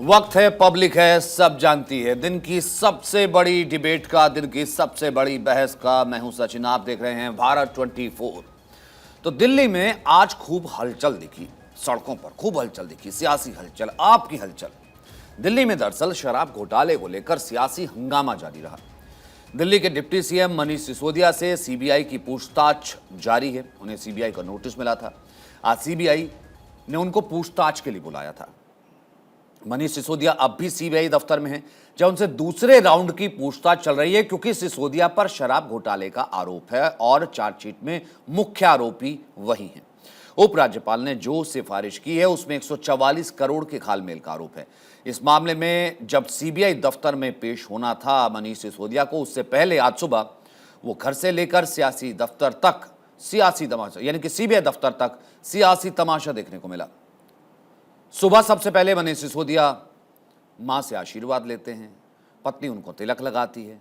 वक्त है, पब्लिक है, सब जानती है। दिन की सबसे बड़ी डिबेट का, दिन की सबसे बड़ी बहस का। मैं हूं सचिन, आप देख रहे हैं भारत 24। तो दिल्ली में आज खूब हलचल दिखी, सड़कों पर खूब हलचल दिखी, सियासी हलचल, आपकी हलचल। दिल्ली में दरअसल शराब घोटाले को लेकर सियासी हंगामा जारी रहा। दिल्ली के डिप्टी सीएम मनीष सिसोदिया से सीबीआई की पूछताछ जारी है। उन्हें सीबीआई का नोटिस मिला था। आज सीबीआई ने उनको पूछताछ के लिए बुलाया था। मनीष सिसोदिया अब भी सीबीआई दफ्तर में हैं, जहां उनसे दूसरे राउंड की पूछताछ चल रही है, क्योंकि सिसोदिया पर शराब घोटाले का आरोप है और चार्जशीट में मुख्य आरोपी वही हैं। उपराज्यपाल ने जो सिफारिश की है उसमें 144 करोड़ के खालमेल का आरोप है। इस मामले में जब सीबीआई दफ्तर में पेश होना था मनीष सिसोदिया को, उससे पहले आज सुबह वो घर से लेकर सियासी दफ्तर तक सियासी तमाशा, यानी कि सीबीआई दफ्तर तक सियासी तमाशा देखने को मिला। सुबह सबसे पहले मनीष सिसोदिया मां से आशीर्वाद लेते हैं, पत्नी उनको तिलक लगाती है,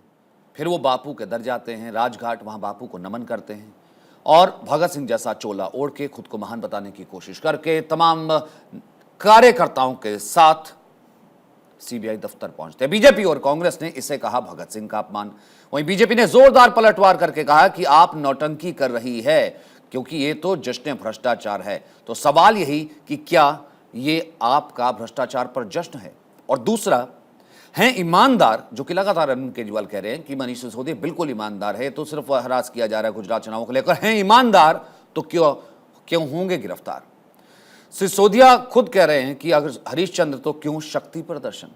फिर वो बापू के दर जाते हैं राजघाट, वहां बापू को नमन करते हैं और भगत सिंह जैसा चोला ओढ़ के खुद को महान बताने की कोशिश करके तमाम कार्यकर्ताओं के साथ सीबीआई दफ्तर पहुंचते हैं। बीजेपी और कांग्रेस ने इसे कहा भगत सिंह का अपमान। वहीं बीजेपी ने जोरदार पलटवार करके कहा कि आप नौटंकी कर रही है, क्योंकि ये तो जश्न भ्रष्टाचार है। तो सवाल यही कि क्या ये आपका भ्रष्टाचार पर जश्न है? और दूसरा है ईमानदार, जो कि लगातार अरविंद केजरीवाल कह रहे हैं कि मनीष सिसोदिया बिल्कुल ईमानदार है, तो सिर्फ हरास किया जा रहा है गुजरात चुनावों को लेकर। हैं ईमानदार तो क्यों होंगे गिरफ्तार? सिसोदिया खुद कह रहे हैं कि अगर हरीशचंद्र तो क्यों शक्ति प्रदर्शन,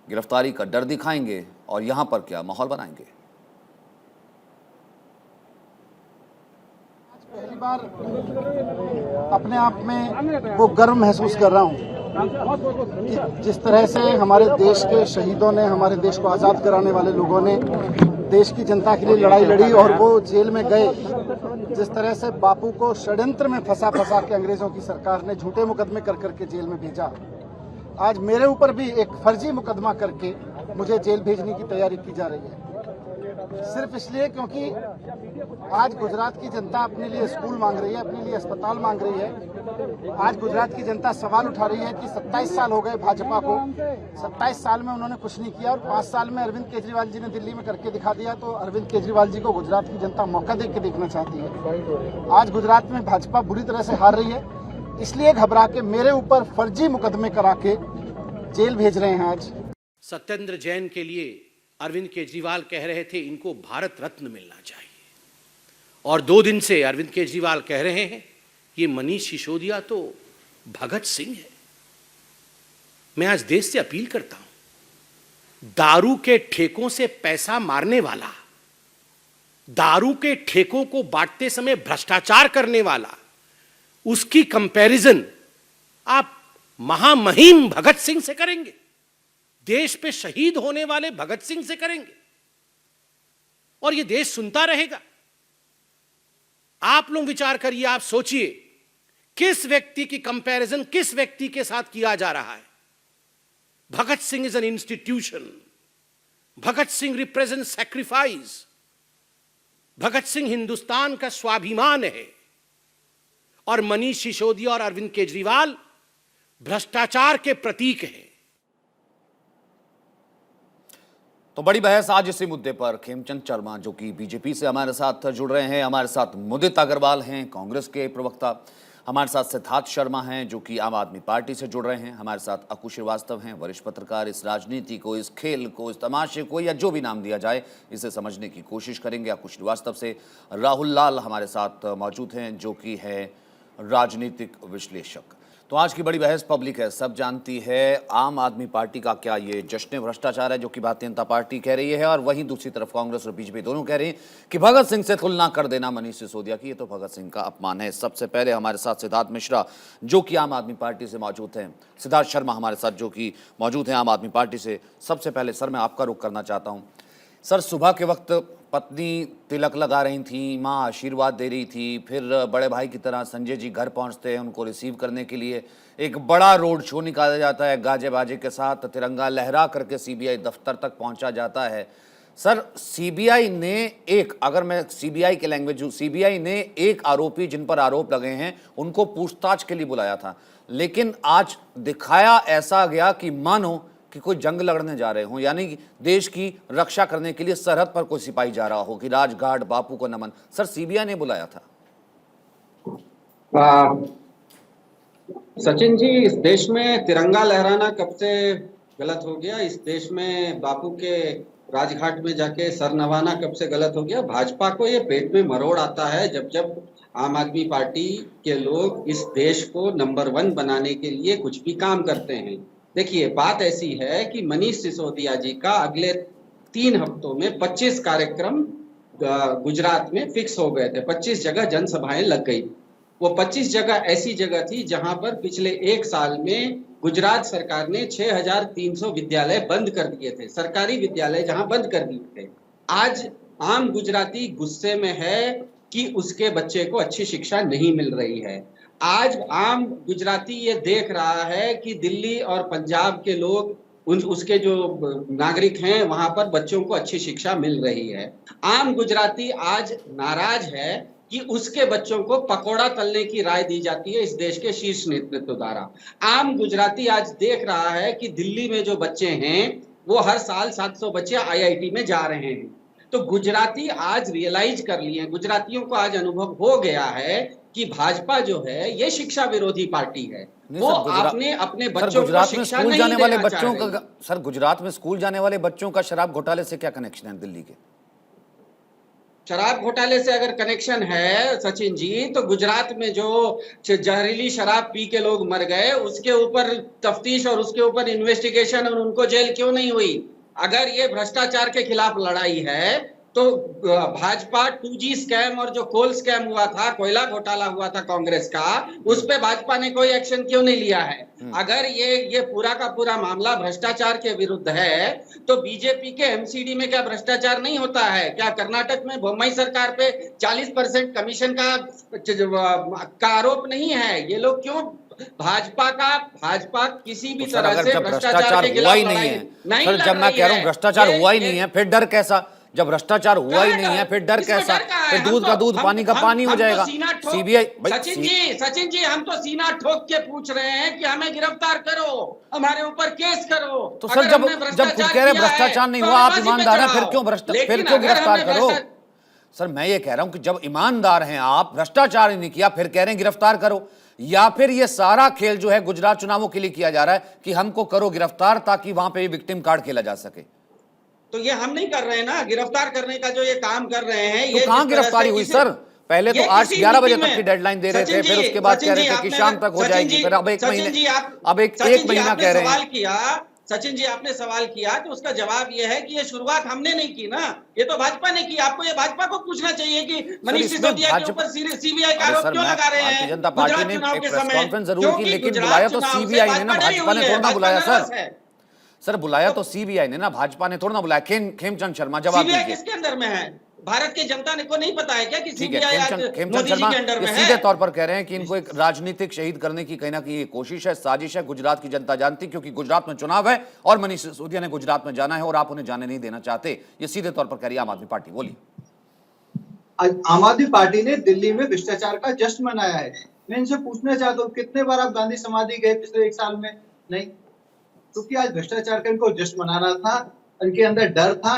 गिरफ्तारी का डर दिखाएंगे और यहां पर क्या माहौल बनाएंगे? पहली बार अपने आप में वो गर्व महसूस कर रहा हूँ कि जिस तरह से हमारे देश के शहीदों ने, हमारे देश को आज़ाद कराने वाले लोगों ने देश की जनता के लिए लड़ाई लड़ी और वो जेल में गए। जिस तरह से बापू को षड्यंत्र में फंसा के अंग्रेजों की सरकार ने झूठे मुकदमे कर करके जेल में भेजा, आज मेरे ऊपर भी एक फर्जी मुकदमा करके मुझे जेल भेजने की तैयारी की जा रही है, सिर्फ इसलिए क्योंकि आज गुजरात की जनता अपने लिए स्कूल मांग रही है, अपने लिए अस्पताल मांग रही है। आज गुजरात की जनता सवाल उठा रही है कि 27 साल हो गए भाजपा को, 27 साल में उन्होंने कुछ नहीं किया और 5 साल में अरविंद केजरीवाल जी ने दिल्ली में करके दिखा दिया। तो अरविंद केजरीवाल जी को गुजरात की जनता मौका देख के देखना चाहती है। आज गुजरात में भाजपा बुरी तरह से हार रही है, इसलिए घबरा के मेरे ऊपर फर्जी मुकदमे करा के जेल भेज रहे हैं। आज सत्येंद्र जैन के लिए अरविंद केजरीवाल कह रहे थे इनको भारत रत्न मिलना चाहिए, और 2 दिन से अरविंद केजरीवाल कह रहे हैं ये मनीष सिसोदिया तो भगत सिंह है। मैं आज देश से अपील करता हूं, दारू के ठेकों से पैसा मारने वाला, दारू के ठेकों को बांटते समय भ्रष्टाचार करने वाला, उसकी कंपैरिजन आप महामहिम भगत सिंह से करेंगे, देश पे शहीद होने वाले भगत सिंह से करेंगे, और यह देश सुनता रहेगा? आप लोग विचार करिए, आप सोचिए किस व्यक्ति की कंपैरिजन किस व्यक्ति के साथ किया जा रहा है। Bhagat Singh is an institution, Bhagat Singh represent sacrifice, Bhagat Singh Hindustan का स्वाभिमान है, और मनीष सिसोदिया और अरविंद केजरीवाल भ्रष्टाचार के प्रतीक हैं। तो बड़ी बहस आज इसी मुद्दे पर। खेमचंद शर्मा जो कि बीजेपी से हमारे साथ जुड़ रहे हैं, हमारे साथ मुदित अग्रवाल हैं कांग्रेस के प्रवक्ता, हमारे साथ सिद्धार्थ शर्मा हैं जो कि आम आदमी पार्टी से जुड़ रहे हैं, हमारे साथ अकु श्रीवास्तव हैं वरिष्ठ पत्रकार। इस राजनीति को, इस खेल को, इस तमाशे को, या जो भी नाम दिया जाए, इसे समझने की कोशिश करेंगे। अकु श्रीवास्तव से राहुल लाल हमारे साथ मौजूद हैं जो कि है राजनीतिक विश्लेषक। तो आज की बड़ी बहस पब्लिक है, सब जानती है। आम आदमी पार्टी का क्या ये जश्न भ्रष्टाचार है, जो कि भारतीय जनता पार्टी कह रही है, और वहीं दूसरी तरफ कांग्रेस और बीजेपी दोनों कह रही हैं कि भगत सिंह से तुलना कर देना मनीष सिसोदिया की, ये तो भगत सिंह का अपमान है। सबसे पहले हमारे साथ सिद्धार्थ मिश्रा जो कि आम आदमी पार्टी से मौजूद हैं, सिद्धार्थ शर्मा हमारे साथ जो कि मौजूद हैं आम आदमी पार्टी से। सबसे पहले सर मैं आपका रुख करना चाहता हूँ। सर, सुबह के वक्त पत्नी तिलक लगा रही थी, माँ आशीर्वाद दे रही थी, फिर बड़े भाई की तरह संजय जी घर पहुंचते हैं उनको रिसीव करने के लिए। एक बड़ा रोड शो निकाला जाता है, गाजे बाजे के साथ तिरंगा लहरा करके सीबीआई दफ्तर तक पहुंचा जाता है। सर, सीबीआई ने अगर मैं सीबीआई के लैंग्वेज हूँ, सीबीआई ने एक आरोपी जिन पर आरोप लगे हैं उनको पूछताछ के लिए बुलाया था, लेकिन आज दिखाया ऐसा गया कि मानो कि कोई जंग लड़ने जा रहे हों, यानी कि देश की रक्षा करने के लिए सरहद पर कोई सिपाही जा रहा हो कि राजघाट बापू को नमन। सर सीबीआई ने बुलाया था। सचिन जी, इस देश में तिरंगा लहराना कब से गलत हो गया? इस देश में बापू के राजघाट में जाके सर नवाना कब से गलत हो गया? भाजपा को ये पेट में मरोड़ आता है जब जब आम आदमी पार्टी के लोग इस देश को नंबर 1 बनाने के लिए कुछ भी काम करते हैं। देखिए, बात ऐसी है कि मनीष सिसोदिया जी का अगले 3 हफ्तों में 25 कार्यक्रम गुजरात में फिक्स हो गए थे। 25 जगह जनसभाएं लग गई। वो 25 जगह ऐसी जगह थी जहां पर पिछले 1 साल में गुजरात सरकार ने 6300 विद्यालय बंद कर दिए थे, सरकारी विद्यालय जहां बंद कर दिए थे। आज आम गुजराती गुस्से में है कि उसके बच्चे को अच्छी शिक्षा नहीं मिल रही है। आज आम गुजराती ये देख रहा है कि दिल्ली और पंजाब के लोग उसके जो नागरिक हैं वहां पर बच्चों को अच्छी शिक्षा मिल रही है। आम गुजराती आज नाराज है कि उसके बच्चों को पकोड़ा तलने की राय दी जाती है इस देश के शीर्ष नेतृत्व द्वारा। आम गुजराती आज देख रहा है कि दिल्ली में जो बच्चे हैं वो हर साल 700 बच्चे आईआईटी में जा रहे हैं। तो गुजराती आज रियलाइज कर लिए, गुजरातियों को आज अनुभव हो गया है कि भाजपा जो है ये शिक्षा विरोधी पार्टी है। वो आपने अपने बच्चों को शिक्षा नहीं जाने वाले देना बच्चों चाह का, सर गुजरात में स्कूल जाने वाले बच्चों का शराब घोटाले से क्या कनेक्शन है दिल्ली के? शराब घोटाले से अगर कनेक्शन है सचिन जी, तो गुजरात में जो जहरीली शराब पी के लोग मर गए उसके ऊपर तफ्तीश और उसके ऊपर इन्वेस्टिगेशन और उनको जेल क्यों नहीं हुई? अगर ये भ्रष्टाचार के खिलाफ लड़ाई है तो भाजपा 2G स्कैम और जो कोल स्कैम हुआ था, कोयला घोटाला हुआ था कांग्रेस का, उस पे भाजपा ने कोई एक्शन क्यों नहीं लिया है? अगर ये पूरा का पूरा मामला भ्रष्टाचार के विरुद्ध है तो बीजेपी के एमसीडी में क्या भ्रष्टाचार नहीं होता है? क्या कर्नाटक में बोम्मई सरकार पे 40% कमीशन का आरोप नहीं है? ये लोग क्यों भाजपा किसी भी तरह से भ्रष्टाचार के खिलाफ नहीं है। जब मैं कह रहा हूँ भ्रष्टाचार हुआ ही नहीं है, फिर डर कैसा? जब भ्रष्टाचार हुआ ही नहीं है फिर डर कैसा? फिर दूध का दूध पानी का पानी हो जाएगा। सीबीआई सचिन जी हम तो सीना ठोक के पूछ रहे हैं कि हमें गिरफ्तार करो, हमारे ऊपर केस करो। तो सर जब कह रहे भ्रष्टाचार नहीं हुआ, आप ईमानदार हैं, फिर क्यों गिरफ्तार करो? सर मैं ये कह रहा हूं कि जब ईमानदार हैं आप, भ्रष्टाचार ही नहीं किया, फिर कह रहे हैं गिरफ्तार करो। या फिर ये सारा खेल जो है गुजरात चुनावों के लिए किया जा रहा है कि हमको करो गिरफ्तार ताकि वहां पे विक्टिम कार्ड खेला जा सके। तो ये हम नहीं कर रहे हैं ना, गिरफ्तार करने का जो ये काम कर रहे हैं। तो कहां गिरफ्तारी हुई सर? पहले तो आज 11 बजे तक की डेडलाइन दे रहे थे, फिर उसके बाद कह रहे थे कि शाम तक हो जाएगी, फिर अब एक महीना कह रहे हैं। सचिन जी आपने सवाल किया तो उसका जवाब यह है कि ये शुरुआत हमने नहीं की ना, ये तो भाजपा ने की। आपको ये भाजपा को पूछना चाहिए कि मनीष सिसोदिया के ऊपर सीबीआई का आरोप क्यों लगा रहे हैं? जनता पार्टी ने एक प्रेस कॉन्फ्रेंस जरूर की, लेकिन बुलाया तो सीबीआई ने ना, भाजपा ने थोड़ा ना बुलाया सर बुलाया तो सीबीआई ने ना, भाजपा ने थोड़ा ना बुलाया। खेमचंद शर्मा जवाब दीजिए। किसके अंदर में है? भारत की जनता को नहीं पता है क्या कि सीबीआई खेमचंद शर्मा सीधे तौर पर कह रहे हैं कि इनको एक राजनीतिक शहीद करने की कहीं ना कहीं कोशिश है, साजिश है। गुजरात की जनता जानती, क्योंकि गुजरात में चुनाव है और मनीष सिसोदिया ने गुजरात में जाना है और आप उन्हें जाने नहीं देना चाहते। ये सीधे तौर पर कह रही है आम आदमी पार्टी। बोलिए। आम आदमी पार्टी ने दिल्ली में भ्रष्टाचार का जश्न मनाया है। मैं इनसे पूछना चाहता हूँ, कितने बार आप गांधी समाधि गए पिछले 1 साल में? नहीं, क्योंकि आज भ्रष्टाचार का इनको जश्न मनाना था। इनके अंदर डर था,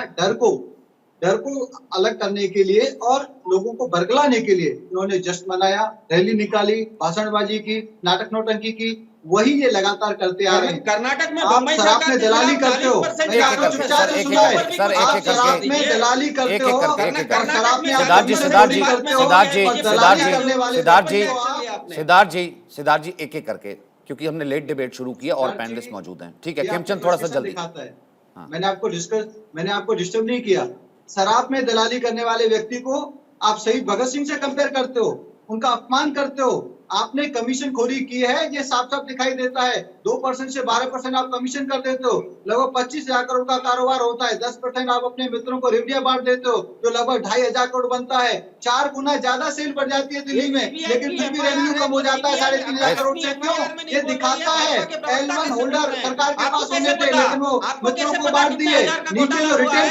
डर को अलग करने के लिए और लोगों को बरगलाने के लिए इन्होंने जश्न मनाया, रैली निकाली, भाषणबाजी की, नाटक नौटंकी की। वही ये लगातार करते आ रहे हैं। कर्नाटक में आप शराब में दलाली करते हो, मैंने आपको चुपचाप से सुना है। आप शराब में दलाली करते हो, शराब में सिद्धार्थ जी एक एक करके, क्योंकि हमने लेट डिबेट शुरू किया और पैनलिस्ट मौजूद हैं। ठीक है खेमचंद, थोड़ा सा जल्दी। मैंने आपको डिस्टर्ब नहीं किया। शराब में दलाली करने वाले व्यक्ति को आप शहीद भगत सिंह से कंपेयर करते हो, उनका अपमान करते हो। आपने कमीशन खोरी की है, ये साफ साफ दिखाई देता है। 2% से 12% आप कमीशन कर देते हो। लगभग 25,000 करोड़ का कारोबार होता है। 10% आप अपने मित्रों को रिवड़िया बांट देते हो, जो लगभग 2,500 करोड़ बनता है। 4 गुना ज्यादा सेल बढ़ जाती है दिल्ली में, लेकिन फिर भी रेवेन्यू कम हो जाता है 3,500 करोड़ से। क्यों? ये दिखाता है L1 होल्डर सरकार के पास होने थे, लेकिन वो मित्रों को बांट दिए। नीचे जो रिटेल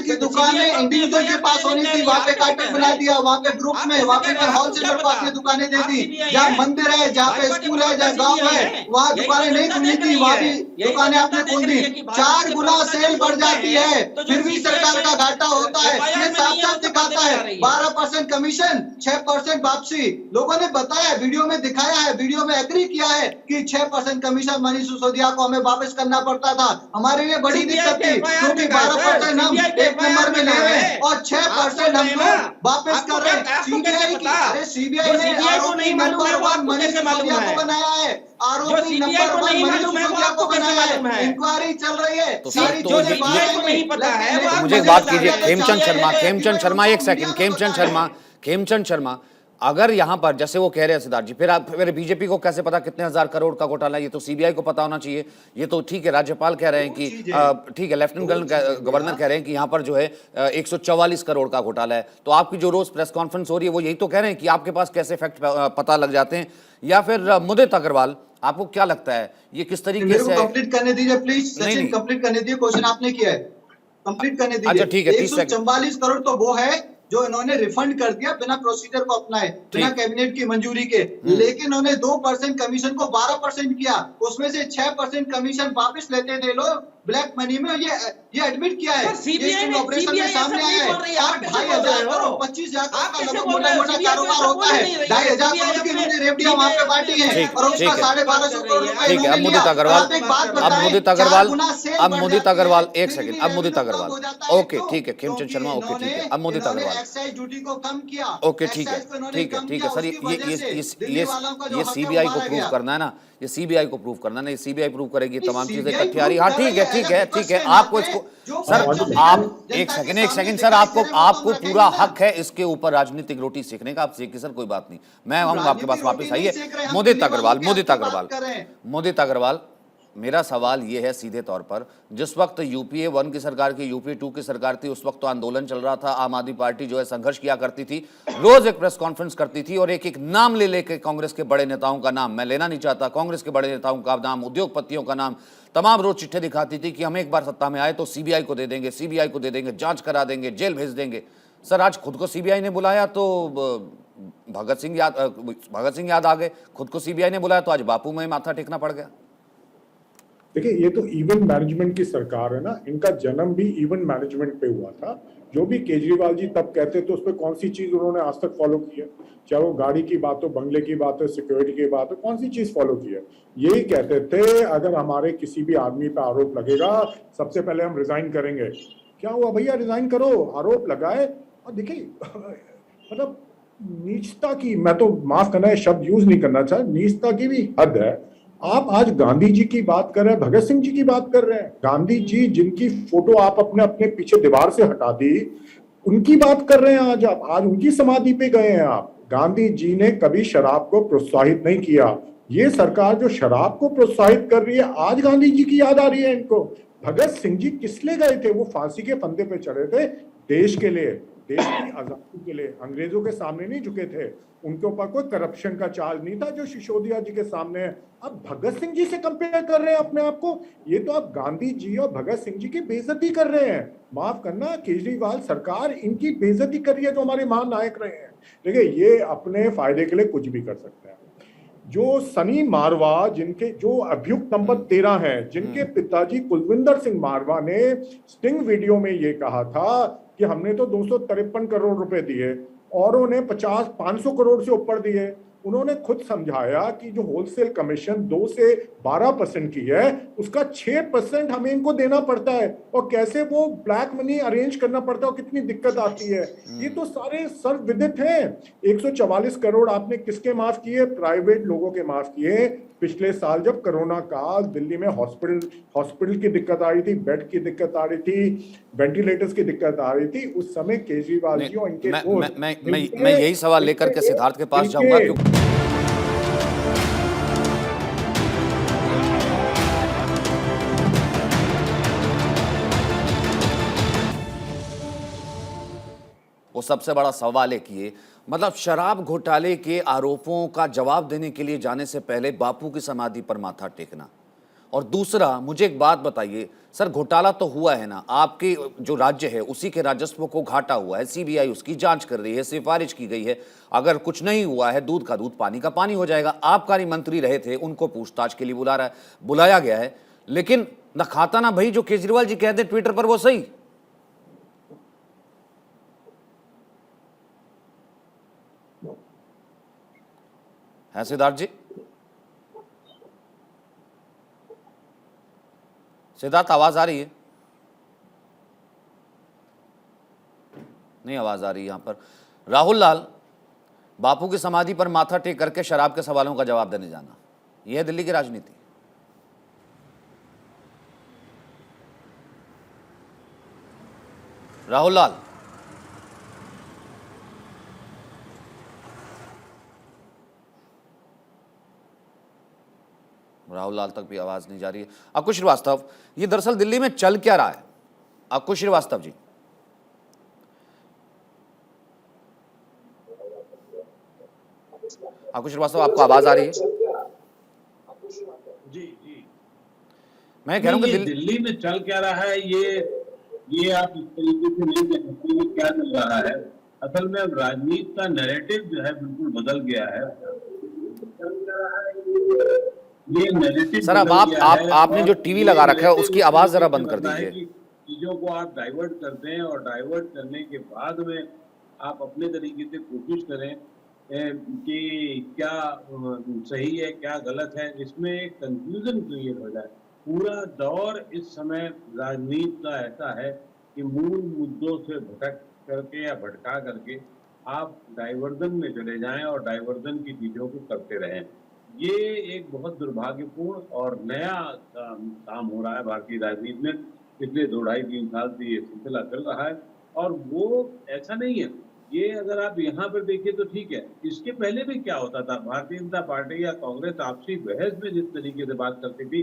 की दुकानें इंडिविजुअल के पास होनी थी, वहाँ पे कार्टेल बना दिया। वहाँ पे ग्रुप में, वहाँ पे होलसेलर को अपनी दुकान दुकानें दे दी। जहाँ मंदिर है, जहाँ पे स्कूल है, जहाँ गाँव है, वहाँ दुकानें नहीं खुलनी थी, वहाँ भी दुकानें आपने खोल दी। 4 गुना सेल बढ़ जाती है, फिर भी सरकार का घाटा होता है। ये साफ साफ दिखाता है। 12% कमीशन, 6% वापसी। लोगों ने बताया, वीडियो में दिखाया है, वीडियो में एग्री किया है कि 6% कमीशन मनीष सिसोदिया को हमें वापस करना पड़ता था। हमारे लिए बड़ी दिक्कत थी, क्योंकि 12% हम एक नंबर में ले रहे हैं और 6% हम लोग वापस कर रहे हैं। सीबीआई की, अरे सीबीआई ने आरोपी नंबर 1 मनीष सिसोदिया को बनाया है, आरोपी नंबर 1 मनीष सिसोदिया को बनाया है। इंक्वायरी चल रही है, तो सारी तो चीजें बाहर को नहीं पता है, लेकिन मुझे एक बात कीजिए, खेमचंद शर्मा एक सेकंड, खेमचंद शर्मा, अगर यहां पर जैसे वो कह रहे हैं सिद्धार्थ जी, फिर बीजेपी को कैसे पता कितने हजार करोड़ का घोटाला है? ये तो सीबीआई को पता होना चाहिए। ये तो ठीक है, राज्यपाल कह रहे हैं कि ठीक है, लेफ्टिनेंट गवर्नर कह रहे हैं कि यहां पर जो है 144 करोड़ का घोटाला है। तो आपकी जो रोज प्रेस कॉन्फ्रेंस हो रही है वो यही तो कह रहे हैं कि आपके पास कैसे फैक्ट पता लग जाते हैं? या फिर मुदित अग्रवाल, आपको क्या लगता है ये किस तरीके मेरे से? को कंप्लीट करने दीजिए प्लीज, नहीं, सचिन कंप्लीट करने दीजिए, क्वेश्चन आपने किया है, कंप्लीट करने दीजिए। अच्छा ठीक है, 30 सेकंड। 144 करोड़ तो वो है जो इन्होंने रिफंड कर दिया बिना प्रोसीजर को अपनाए, बिना कैबिनेट की मंजूरी के। लेकिन उन्होंने 2% कमीशन को 12% किया, उसमें से 6% कमीशन वापस लेते थे लोग ब्लैक मनी में। ये एडमिट किया है, ये ऑपरेशन में सामने आया है। 2,500 करोड़ 25,000 का मोटा मोटा कारोबार होता है। 2,500 करोड़ की इन्होंने रेवड़ियां वहां पे बांटी है और उसका 1250 करोड़ रुपए ठीक है, अब मुदित अग्रवाल एक सेकंड, अब मुदित अग्रवाल, ओके ठीक है, खेमचंद शर्मा, ओके ठीक है, अब मुदित अग्रवाल, एक्साइज ड्यूटी को कम किया, ओके ठीक है सर, ये सीबीआई को प्रूव करना है ना, ये सीबीआई को प्रूव करना है ना, ये सीबीआई प्रूव करेगी तमाम चीजें इकट्ठी आ रही। हाँ ठीक है, आपको इसको सर, आप एक सेकंड सर, आपको पूरा हक है इसके ऊपर राजनीतिक रोटी सीखने का, आप सीखिए सर, कोई बात नहीं, मैं आऊंगा आपके पास वापस। आइए मुदित अग्रवाल, मेरा सवाल यह है सीधे तौर पर, जिस वक्त यूपीए 1 की सरकार की, यूपीए 2 की सरकार थी, उस वक्त तो आंदोलन चल रहा था, आम आदमी पार्टी जो है संघर्ष किया करती थी, रोज एक प्रेस कॉन्फ्रेंस करती थी और एक एक नाम ले लेके कांग्रेस के बड़े नेताओं का नाम, मैं लेना नहीं चाहता, कांग्रेस के बड़े नेताओं का नाम, उद्योगपतियों का नाम, तमाम रोज चिट्ठे दिखाती थी कि हम एक बार सत्ता में आए तो सीबीआई को दे देंगे, जांच करा देंगे, जेल भेज देंगे। सर आज खुद को सीबीआई ने बुलाया तो भगत सिंह याद आ गए, खुद को सीबीआई ने बुलाया तो आज बापू में माथा टेकना पड़ गया। देखिए, ये तो इवेंट मैनेजमेंट की सरकार है ना, इनका जन्म भी इवेंट मैनेजमेंट पे हुआ था। जो भी केजरीवाल जी तब कहते थे उस पर कौन सी चीज उन्होंने आज तक फॉलो की है? चाहे वो गाड़ी की बात हो, बंगले की बात हो, सिक्योरिटी की बात हो, कौन सी चीज फॉलो की है? यही कहते थे अगर हमारे किसी भी आदमी पे आरोप लगेगा सबसे पहले हम रिजाइन करेंगे। क्या हुआ भैया, रिजाइन करो, आरोप लगाए। और देखिए मतलब नीचता की, मैं तो माफ करना है शब्द यूज नहीं करना चाह, नीचता की भी हद है। आप आज गांधी जी की बात कर रहे हैं, भगत सिंह जी की बात कर रहे हैं। गांधी जी जिनकी फोटो आप अपने पीछे दीवार से हटा दी, उनकी बात कर रहे हैं आज उनकी समाधि पे गए हैं आप। गांधी जी ने कभी शराब को प्रोत्साहित नहीं किया। ये सरकार जो शराब को प्रोत्साहित कर रही है, आज गांधी जी की याद आ रही है इनको। भगत सिंह जी किस लिए गए थे? वो फांसी के फंदे पे चढ़े थे देश के लिए, देश की आजादी के लिए, अंग्रेजों के सामने नहीं झुके थे। उनके ऊपर कोई करप्शन का चार्ज नहीं था जो सिसोदिया जी के सामने है। अब भगत सिंह जी से कंपेयर कर रहे हैं अपने आप को। ये तो आप गांधी जी और भगत सिंह जी की बेइज्जती कर रहे हैं। माफ करना, केजरीवाल सरकार इनकी बेइज्जती कर रही है जो हमारे महानायक रहे हैं। देखिए, ये अपने फायदे के लिए कुछ भी कर सकते हैं। जो सनी मारवा, जिनके जो अभियुक्त नंबर 13 हैं, जिनके पिताजी कुलविंदर सिंह मारवा ने स्टिंग वीडियो में ये कहा था कि हमने तो 253 करोड़ रुपए दिए, औरों ने 500 करोड़ से ऊपर दिए। उन्होंने खुद समझाया कि जो होलसेल कमीशन 2 से 12% की है, उसका 6% हमें इनको देना पड़ता है, और कैसे वो ब्लैक मनी अरेंज करना पड़ता है और कितनी दिक्कत आती है। ये तो सारे सर्वविदित हैं। 144 करोड़ आपने किसके माफ किए? प्राइवेट लोगों के माफ किए। पिछले साल जब कोरोना काल, दिल्ली में हॉस्पिटल की दिक्कत आ रही थी, बेड की दिक्कत आ रही थी, वेंटिलेटर्स की दिक्कत आ रही थी, उस समय केजरीवाल जी और इनके मैं यही सवाल लेकर के सिद्धार्थ के पास जाऊंगा। वो सबसे बड़ा सवाल है कि ये मतलब शराब घोटाले के आरोपों का जवाब देने के लिए जाने से पहले बापू की समाधि पर माथा टेकना, और दूसरा, मुझे एक बात बताइए सर, घोटाला तो हुआ है ना, आपके जो राज्य है उसी के राजस्व को घाटा हुआ है, सीबीआई उसकी जांच कर रही है, सिफारिश की गई है, अगर कुछ नहीं हुआ है दूध का दूध पानी का पानी हो जाएगा। आबकारी मंत्री रहे थे, उनको पूछताछ के लिए बुलाया गया है, लेकिन न खाता ना भाई, जो केजरीवाल जी कहते हैं ट्विटर पर वो सही है। सिद्धार्थ जी, सिद्धार्थ आवाज आ रही है? नहीं आवाज आ रही यहां पर। राहुल लाल, बापू की समाधि पर माथा टेक करके शराब के सवालों का जवाब देने जाना, यह है दिल्ली की राजनीति। राहुल लाल, राहुल लाल तक भी आवाज नहीं जा रही है। अंकुश श्रीवास्तव, ये दरअसल दिल्ली में चल क्या रहा है? अंकुश श्रीवास्तव जी, अंकुश श्रीवास्तव, आपको आवाज आ रही है? जी जी, मैं कह रहा हूं कि दिल्ली में चल क्या रहा है, ये आप इस तरीके से नहीं कह सकते कि क्या चल रहा है। असल में अब राजनीति का नैरेटिव जो है बिल्कुल बदल गया है। ये नैरेटिव सर, अब आपने जो टीवी लगा रखा है उसकी आवाज जरा बंद कर दीजिए। चीजों को आप डाइवर्ट कर दें और डाइवर्ट करने के बाद में आप अपने तरीके से कोशिश करें कि क्या सही है क्या गलत है, इसमें एक कंफ्यूजन क्रिएट हो जाए। पूरा दौर इस समय राजनीति का ऐसा है कि मूल मुद्दों से भटक करके या भटका करके आप डाइवर्जन में चले जाएं और डाइवर्जन की चीजों को करते रहें। ये एक बहुत दुर्भाग्यपूर्ण और नया काम हो रहा है भारतीय राजनीति में। पिछले 2-2.5-3 साल से ये सिलसिला चल रहा है और वो ऐसा नहीं है। ये अगर आप यहाँ पर देखिए तो ठीक है, इसके पहले भी क्या होता था, भारतीय जनता पार्टी या कांग्रेस आपसी बहस में जिस तरीके से बात करती थी,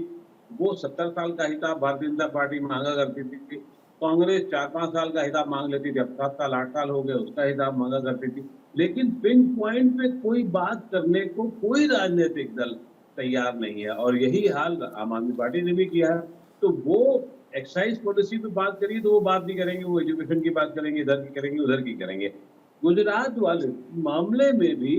वो 70 साल का हिसाब भारतीय जनता पार्टी मांगा करती थी, कांग्रेस 4-5 साल का हिसाब मांग लेती थी, अब 7 साल 8 साल हो गए उसका हिसाब मांगा करती थी। लेकिन पिन पॉइंट पे कोई बात करने को कोई राजनीतिक दल तैयार नहीं है और यही हाल आम आदमी पार्टी ने भी किया है। तो वो एक्साइज पॉलिसी पे बात करिए तो वो बात नहीं करेंगे, वो एजुकेशन की बात करेंगे, इधर की करेंगे उधर की करेंगे। गुजरात वाले मामले में भी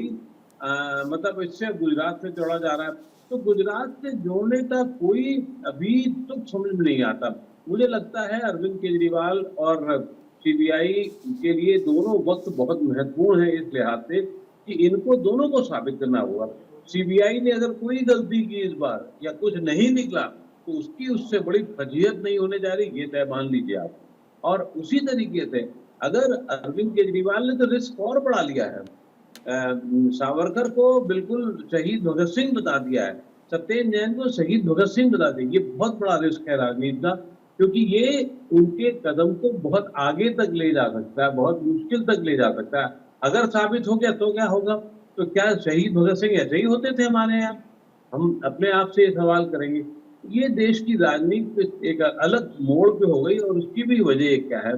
मतलब इससे गुजरात से जोड़ा जा रहा है, तो गुजरात से जोड़ने का कोई अभी तो समझ में नहीं आता। मुझे लगता है अरविंद केजरीवाल और सीबीआई के लिए दोनों वक्त बहुत महत्वपूर्ण है इस लिहाज से कि इनको दोनों को साबित करना होगा। सीबीआई ने अगर कोई गलती की इस बार या कुछ नहीं निकला तो उसकी उससे बड़ी फजीहत नहीं होने जा रही, ये तय मान लीजिए आप। और उसी तरीके से अगर अरविंद केजरीवाल ने तो रिस्क और बढ़ा लिया है, सावरकर को बिल्कुल शहीद भगत सिंह बता दिया है, सत्येंद्र जैन को शहीद भगत सिंह बता दिया। ये बहुत बड़ा रिस्क है राजनीति का, क्योंकि ये उनके कदम को बहुत आगे तक ले जा सकता है, बहुत मुश्किल तक ले जा सकता है। अगर साबित हो गया तो क्या होगा? तो क्या शहीद भगत सिंह ऐसे ही होते थे हमारे यहाँ? हम अपने आप से सवाल करेंगे। ये देश की राजनीति एक अलग मोड़ पे हो गई और उसकी भी वजह क्या है,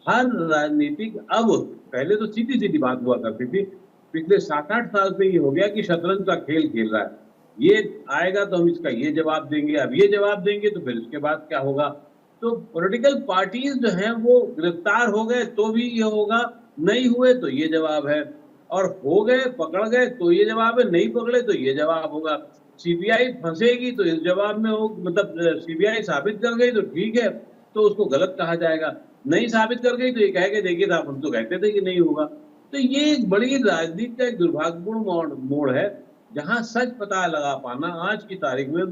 हर राजनीतिक अब पहले तो सीधी सीधी बात हुआ करती थी, पिछले 7-8 साल से ये हो गया कि शतरंज का खेल खेल रहा है। ये आएगा तो हम इसका ये जवाब देंगे, अब ये जवाब देंगे तो फिर उसके बाद क्या होगा। तो पॉलिटिकल पार्टीज जो हैं वो गिरफ्तार हो गए तो भी ये होगा, नहीं हुए तो ये जवाब है, और हो गए पकड़ गए तो ये जवाब है, नहीं पकड़े तो ये जवाब होगा। सीबीआई फंसेगी तो इस जवाब में हो, मतलब सीबीआई साबित कर गई तो ठीक है तो उसको गलत कहा जाएगा, नहीं साबित कर गई तो ये कहेंगे देखिए साहब हम तो कहते थे कि नहीं होगा। तो ये एक बड़ी राजनीति का एक दुर्भाग्यपूर्ण मोड़ है जहां सच पता लगा पाना आज की तारीख में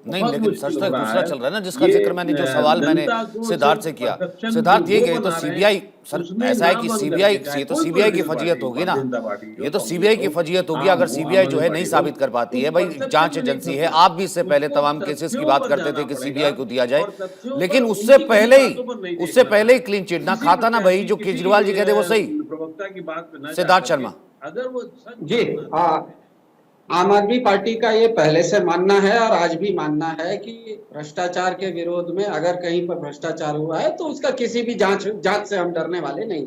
नहीं, लेकिन सच तो दूसरा चल रहा है ना, जिसका जिक्र मैंने जो सवाल मैंने सिद्धार्थ से किया। सिद्धार्थ ये कहे तो सीबीआई, सर ऐसा है कि सीबीआई तो सीबीआई की फजीयत होगी ना, ये तो सीबीआई की फजीयत होगी अगर सीबीआई जो है नहीं साबित कर पाती है। भाई जांच एजेंसी है, आप भी इससे पहले तमाम केसेस की बात करते थे कि सीबीआई को दिया जाए, लेकिन उससे पहले ही क्लीन चिट ना खाता ना भाई, जो केजरीवाल जी कहते वो सही। प्रवक्ता की बात सिद्धार्थ शर्मा अगर वो जी, आम आदमी पार्टी का ये पहले से मानना है और आज भी मानना है कि भ्रष्टाचार के विरोध में अगर कहीं पर भ्रष्टाचार हुआ है तो उसका किसी भी जांच से हम डरने वाले नहीं।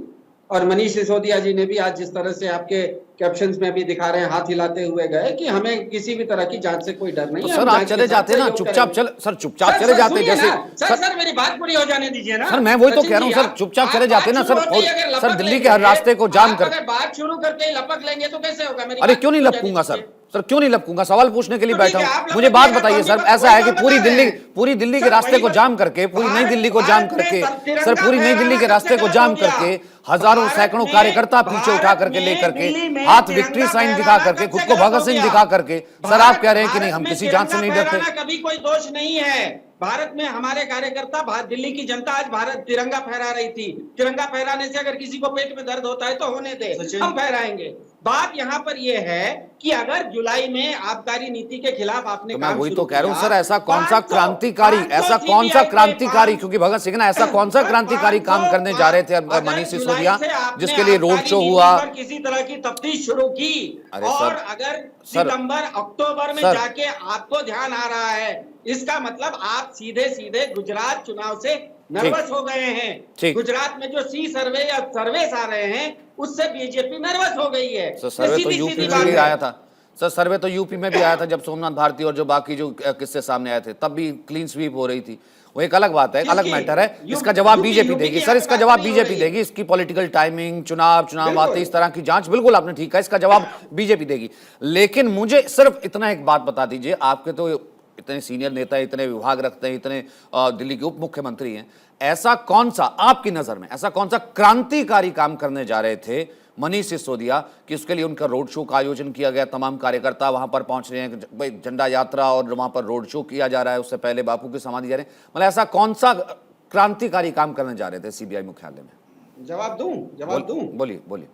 और मनीष सिसोदिया जी ने भी आज जिस तरह से आपके कैप्शंस में भी दिखा रहे हैं, हाथ हिलाते हुए गए कि हमें किसी भी तरह की जांच से कोई डर नहीं तो है। सर हम आप जांच चले के साथ जाते ना, सहयोग चुपचाप करेंगे। सर चुपचाप चले जाते सुनिए जैसे ना, सर मेरी बात पूरी हो जाने दीजिए ना। सर मैं वही तो सचिन कह रहा हूँ जी, सर, आप- चुपचाप आप चले जाते बात ना शुरू सर। होते ही अगर सर लपक दिल्ली लेंगे, के हर रास्ते को जाम आप कर, अगर बात शुरू करते ही लपक लेंगे तो कैसे होगा? मेरी अरे बात क्यों नहीं पूरी हो लपकूंगा जाने सर? दीजिए। सर क्यों नहीं लपकूंगा? सवाल पूछने के लिए तो ठीक बैठा है, हूं। आप मुझे बात लपकिएगा तो बताइए हम सर, भी ऐसा है कि वही बात बता रहे हैं। पूरी दिल्ली के सर, रास्ते वही को बात- जाम करके, पूरी नई दिल्ली को जाम भारत में करके, तिरंगा सर पूरी नई दिल्ली के फहराना रास्ते को कब से जाम गलत हो करके गया? हजारों भारत सैकड़ों में- कार्यकर्ता पीछे उठा भारत करके में, लेकर के दिल्ली में हाथ तिरंगा विक्ट्री साइन दिखा फहराना करके, कब खुद से को गलत भगत हो सिंह गया? दिखा करके, सर आप कह रहे हैं कि नहीं हम भारत किसी में जांच से नहीं तिरंगा डरते। फहराना कभी कोई दोष नहीं है। भारत में हमारे कार्यकर्ता, दिल्ली की जनता आज भारत तिरंगा फहरा रही थी। तिरंगा फहराने से अगर किसी को पेट में दर्द होता है तो होने दे, हम फहराएंगे। बात यहाँ पर यह है कि अगर जुलाई में आबकारी नीति के खिलाफ आपने तो मैं काम वही शुरू तो कह रहा हूं किया, सर, ऐसा कौन सा 500 क्रांतिकारी, ऐसा कौन सा 500 क्रांतिकारी, CBI क्योंकि भगत सिंह ना ऐसा कौन सा क्रांतिकारी काम करने जा रहे थे अगर मनीष जुलाई सिसोदिया, से आपने जिसके लिए रोड आबकारी शो नीति हुआ। पर किसी तरह की तफ्तीश शुरू की अरे और सर, अगर सर, सितंबर अक्टूबर में सर, जाके आपको ध्यान आ रहा है, इसका मतलब आप सीधे सीधे गुजरात चुनाव से नर्वस हो गए हैं। ठीक। गुजरात में जो सी सर्वे या सर्वेस आ रहे हैं उससे बीजेपी नर्वस हो गई है। सर सर्वे तो सीधी यूपी सीधी में बात भी है। आया था सर, सर्वे तो यूपी में भी आया था जब सोमनाथ भारती और जो बाकी जो किस्से सामने आए थे, तब भी क्लीन स्वीप हो रही थी। वो एक अलग बात है, एक अलग किसकी? मैटर है। यू- इसका जवाब यूपी बीजेपी की देगी सर, यहाँ इसका पे जवाब बात नहीं हो बीजेपी रही है। देगी। इसकी पॉलिटिकल टाइमिंग, चुनाव आते, बिल्कुल। इस तरह की जांच, बिल्कुल आपने ठीक है, इसका जवाब बीजेपी देगी। लेकिन मुझे सिर्फ इतना एक बात बता दीजिए, आपके तो इतने सीनियर नेता, इतने विभाग रखते हैं, इतने दिल्ली के उप मुख्यमंत्री हैं, ऐसा कौन सा आपकी नजर में ऐसा कौन सा क्रांतिकारी काम करने जा रहे थे मनीष सिसोदिया कि उसके लिए उनका रोड शो का आयोजन किया गया, तमाम कार्यकर्ता वहां पर पहुंच रहे हैं, भाई झंडा यात्रा और वहां पर रोड शो किया जा रहा है, उससे पहले बापू की समाधि जा रहे हैं, मतलब ऐसा कौन सा क्रांतिकारी काम करने जा रहे थे सीबीआई मुख्यालय में? जवाब दूं? बोलिए बोलिए।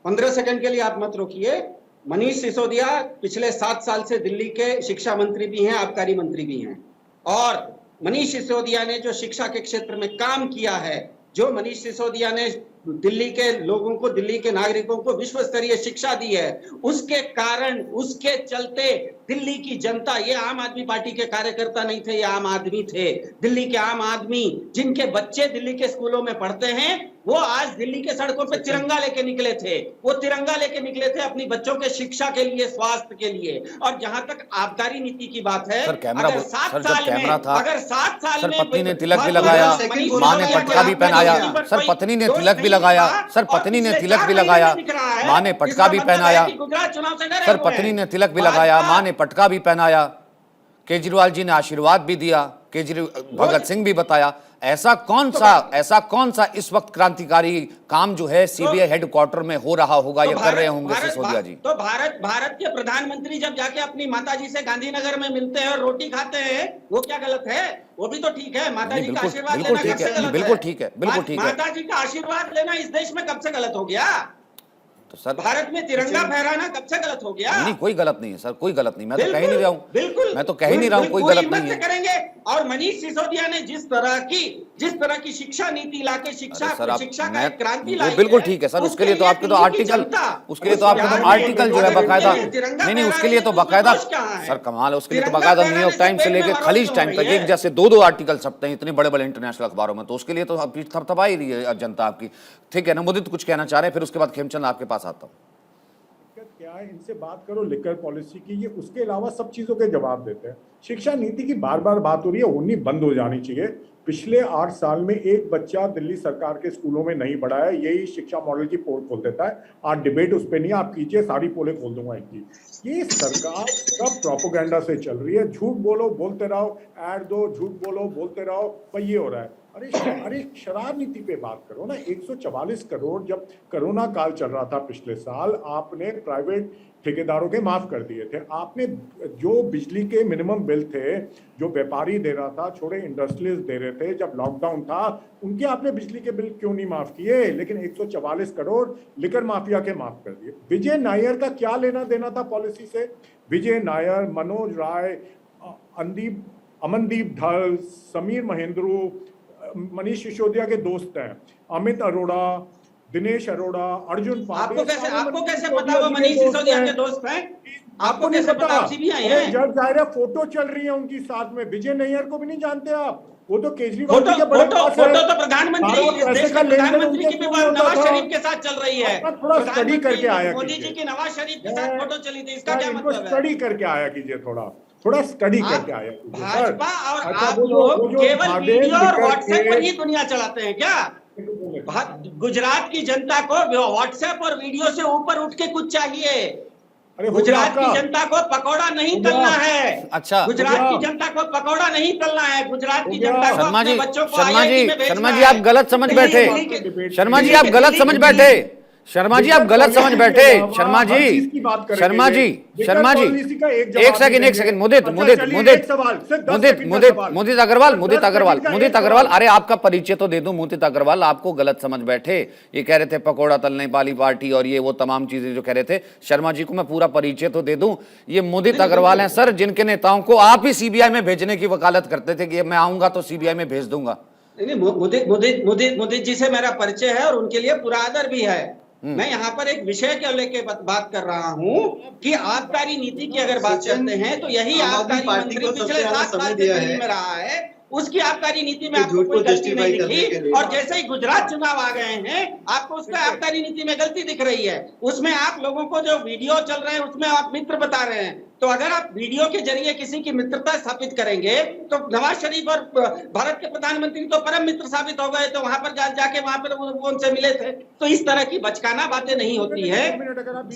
15 सेकंड के लिए आप मत रोकिए। मनीष सिसोदिया पिछले 7 साल से दिल्ली के शिक्षा मंत्री भी हैं, आबकारी मंत्री भी हैं, और मनीष सिसोदिया ने जो शिक्षा के क्षेत्र में काम किया है, जो मनीष सिसोदिया ने दिल्ली के लोगों को, दिल्ली के नागरिकों को विश्व स्तरीय शिक्षा दी है, उसके कारण, उसके चलते दिल्ली की जनता, ये आम आदमी पार्टी के कार्यकर्ता नहीं थे, ये आम आदमी थे। दिल्ली के आम आदमी जिनके बच्चे दिल्ली के स्कूलों में पढ़ते हैं, वो आज दिल्ली के सड़कों पे तिरंगा लेके निकले थे। वो तिरंगा लेके निकले थे अपनी बच्चों के शिक्षा के लिए, स्वास्थ्य के लिए। और जहां तक आबकारी नीति की बात है, सर कैमरा, अगर 7 सर जब साल कैमरा में, था, अगर 7 साल सर में पत्नी ने तिलक भी लगाया, मां ने पटका भी पहनाया, सर पत्नी ने तिलक भी लगाया, सर पत्नी ने तिलक भी लगाया, मां ने पटका भी पहनाया, गुजरात चुनाव से डरे सर हुए पत्नी हैं। ने तिलक भी लगाया, मां ने पटका भी पहनाया, केजरीवाल जी ने आशीर्वाद भी दिया, भगत सिंह भी बताया। ऐसा कौन सा इस वक्त क्रांतिकारी काम जो है सीबीआई हेडक्वार्टर में हो रहा होगा या कर रहे होंगे सिसोदिया जी? तो भारत के प्रधानमंत्री जब जाके अपनी माताजी से गांधीनगर में मिलते हैं और रोटी खाते हैं, वो क्या गलत है? वो भी तो ठीक है। माताजी का आशीर्वाद लेना कब से गलत है? बिल्कुल ठीक है, बिल्कुल ठीक है। माताजी का आशीर्वाद लेना इस देश में कब से गलत हो गया? तो सर भारत में तिरंगा फहराना कब से गलत हो गया? नहीं, कोई गलत नहीं है सर, कोई गलत नहीं, मैं तो कह ही नहीं रहा हूँ, बिल्कुल, मैं तो कह ही नहीं रहा हूँ कोई गलत नहीं है। करेंगे। और मनीष सिसोदिया ने जिस तरह की शिक्षा नीति लाके शिक्षा का एक क्रांति लाई, बिल्कुल ठीक है सर, उसके लिए तो आपके तो आर्टिकल, जो है बाकायदा, नहीं उसके लिए तो बाकायदा, सर कमाल है, उसके लिए तो बाकायदा न्यूयॉर्क टाइम्स से लेकर खलीज टाइम तक एक जैसे 2-2 आर्टिकल छपते हैं इतने बड़े बड़े इंटरनेशनल अखबारों में, तो उसके लिए तो थपथपा ही रही है जनता आपकी। ठीक है ना, मुदित कुछ कहना चाह रहे हैं, फिर उसके बाद खेमचंद आपके पास आता हूँ। क्या है, इनसे बात करो लिकर पॉलिसी की, ये उसके अलावा सब चीजों के जवाब देते हैं। शिक्षा नीति की बार बार बात हो रही है, होनी बंद हो जानी चाहिए। पिछले 8 साल में एक बच्चा दिल्ली सरकार के स्कूलों में नहीं पढ़ा है, यही शिक्षा मॉडल की पोल खोल देता है। आज डिबेट उस पर नहीं है, आप कीजिए, सारी पोलें खोल दूंगा इनकी। ये सरकार सब प्रोपोगंडा से चल रही है, झूठ बोलो बोलते रहो, ऐड दो, झूठ बोलो बोलते रहो, पर ये हो रहा है। अरे शराब नीति पे बात करो ना। 144 करोड़ जब कोरोना काल चल रहा था पिछले साल, आपने प्राइवेट ठेकेदारों के माफ कर दिए थे। आपने जो बिजली के मिनिमम बिल थे, जो व्यापारी दे रहा था, छोटे इंडस्ट्रियलिस्ट दे रहे थे जब लॉकडाउन था, उनके आपने बिजली के बिल क्यों नहीं माफ किए? लेकिन 144 करोड़ लिकर माफिया के माफ कर दिए। विजय नायर का क्या लेना देना था पॉलिसी से? विजय नायर, मनोज राय, अमनदीप धल, समीर महेंद्रू मनीष सिसोदिया के दोस्त हैं, अमित अरोड़ा, दिनेश अरोड़ा, अर्जुन आपको कैसे पता वो मनीष सिसोदिया के दोस्त हैं? आपको कैसे पता? सीबीआई है। जब जाहिर है फोटो चल रही है उनकी साथ में। विजय नायर को भी नहीं जानते आप? वो तो केजरीवाल जी के बड़े पास है। फोटो तो प्रधानमंत्री, भारत इस देश पैसे के का लेन देन प्रधानमंत्री की उनके भी थ्रू होता नवाज था। शरीफ के साथ चल रही है। अपना थोड़ा स्टडी करके आया मोदी जी कीजिए। की नवाज शरीफ के साथ फोटो चली थी, इसका क्या इनको मतलब है? स्टडी करके आया कीजिए, थोड़ा स्टडी आप करके आया कीजिए सर। भाजपा और अच्छा, आप वो लोग जो केवल महादेव वीडियो और निकल व्हाट्सएप के- पर ही दुनिया चलाते हैं क्या? गुजरात की जनता को व्हाट्सएप और वीडियो से ऊपर उठ के कुछ चाहिए। अरे हो गया गुजरात आपका। की जनता को पकौड़ा नहीं हो गया। तलना है। अच्छा। गुजरात हो की गया। जनता को पकौड़ा नहीं तलना है। गुजरात की हो गया। जनता को शर्मा अपने जी, बच्चों को शर्मा IIT जी, में भेजना शर्मा जी, है। आप गलत समझ दिल्ली- बैठे। दिल्ली के- शर्मा जी, दिल्ली आप के- गलत दिल्ली- समझ बैठे। शर्मा जी, आप गलत समझ बैठे। शर्मा हर चीज जी, की बात करेंगे शर्मा जी, ये। शर्मा जी, पॉलिसी का एक जवाब एक सेकंड, देंगे। मुदित, अच्छा, मुदित, चलिए, मुदित, एक सवाल, सिर्फ 10 मुदित, सेकंड का मुदित, सवाल। मुदित अग्रवाल, सिर्फ मुदित 10 अग्रवाल, सेकंड का मुदित एक अग्रवाल, सवाल। अरे आपका परिचय तो दे दूं। मुदित अग्रवाल, आपको गलत समझ बैठे। ये कह रहे थे पकौड़ा तलने वाली पार्टी और ये वो तमाम चीजें जो कह रहे थे। शर्मा जी को मैं पूरा परिचय तो दे दूं। ये मुदित अग्रवाल हैं सर, जिनके नेताओं को आप ही सीबीआई में भेजने की वकालत करते थे कि मैं आऊंगा तो सीबीआई में भेज दूंगा। नहीं, मुदित जी से मेरा परिचय है और उनके लिए पूरा आदर भी है। मैं यहाँ पर एक विषय के लेके बात कर रहा हूँ कि आबकारी नीति की अगर बात करते हैं तो यही आम आदमी आबकारी पार्टी मंत्री को सबसे पिछले ज्यादा 7 साल समय से दिया दिल्ली है। में रहा है। उसकी आबकारी नीति में ये आपको झूठ कोई को गलती नहीं justify करने के दिखी लिए। और जैसे ही गुजरात चुनाव आ गए हैं आपको उसका आबकारी नीति में गलती दिख रही है। उसमें आप लोगों को जो वीडियो चल रहे हैं उसमें आप मित्र बता रहे हैं। तो अगर आप वीडियो के जरिए किसी की मित्रता स्थापित करेंगे तो नवाज शरीफ और भारत के प्रधानमंत्री तो परम मित्र साबित हो गए। तो वहां पर जाके वहां पर वो उनसे मिले थे। तो इस तरह की बचकाना बातें नहीं होती है।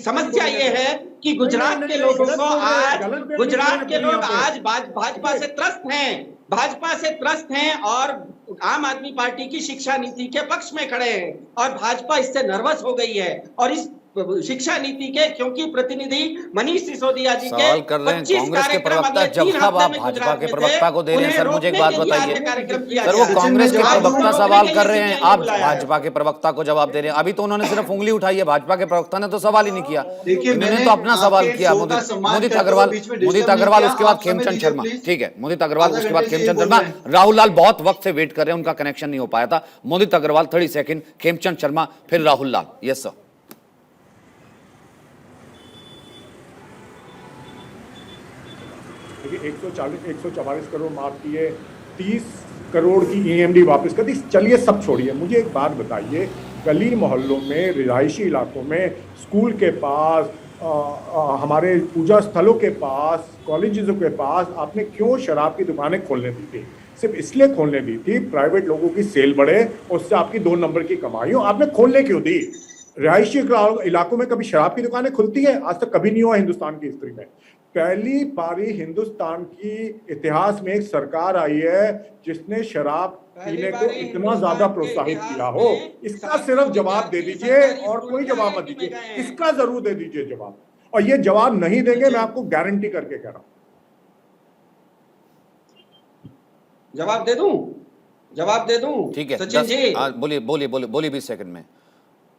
समस्या ये है कि गुजरात के लोगों को आज, गुजरात के लोग आज भाजपा से त्रस्त हैं, भाजपा से त्रस्त हैं और आम आदमी पार्टी की शिक्षा नीति के पक्ष में खड़े हैं और भाजपा इससे नर्वस हो गई है। और इस शिक्षा नीति के क्योंकि प्रतिनिधि मनीष सिसोदिया जी के सवाल कर रहे हैं 25 कांग्रेस के कार्यक्रम प्रवक्ता, अगले जब 3 तक हफ्ते आप में भाजपा गुजरात के में प्रवक्ता थे, को दे रहे हैं उन्हें सर, मुझे एक रोकने बात के लिए बताइए आज कार्यक्रम किया सर, वो गया। कांग्रेस के जवाब प्रवक्ता दूंगा, सवाल रोकने कर के रहे लिए हैं, CBI आप बुलाया है। भाजपा के प्रवक्ता को जवाब दे रहे हैं। अभी तो उन्होंने सिर्फ उंगली उठाई है, भाजपा के प्रवक्ता ने तो सवाल ही नहीं किया। देखिए, इन्होंने मैंने तो अपना सवाल आपके किया। शो का मुदित सम्मान मुदित करते हुए अग्रवाल, बीच में disturb मुदित नहीं अग्रवाल, किया। उसके बाद आप समय खेमचंद दीजिए, शर्मा। please। ठीक है, मुदित अग्रवाल, आधा उसके बाद घंटे से खेमचंद बोल शर्मा। रहे हैं। राहुल लाल बहुत वक्त से वेट कर रहे हैं, उनका कनेक्शन नहीं हो पाया था। मुदित अग्रवाल 30 सेकंड, खेमचंद शर्मा, फिर राहुल लाल। Yes sir. देखिए 144 करोड़ माफ किए, 30 करोड़ की EMD वापस कर दी। चलिए सब छोड़िए, मुझे एक बात बताइए, गली मोहल्लों में, रिहायशी इलाकों में, स्कूल के पास, हमारे पूजा स्थलों के पास, कॉलेजों के पास आपने क्यों शराब की दुकानें खोलने दी थी? सिर्फ इसलिए खोलने दी थी प्राइवेट लोगों की सेल बढ़े, उससे आपकी 2 नंबर की कमाई हो। आपने खोलने क्यों दी? रिहायशी इलाकों में कभी शराब की दुकानें खुलती हैं? आज तक कभी नहीं हुआ हिंदुस्तान की हिस्ट्री में। पहली बारी हिंदुस्तान की इतिहास में एक सरकार आई है जिसने शराब पीने को इतना ज्यादा प्रोत्साहित किया हो। इसका सिर्फ जवाब दे दीजिए और कोई जवाब मत दीजिए, इसका जरूर दे दीजिए जवाब। और ये जवाब नहीं देंगे, मैं आपको गारंटी करके कह रहा हूं। जवाब दे दूं ठीक है, सचिन जी। बोलिए बोलिए बोलिए बोलिए 20 सेकंड में।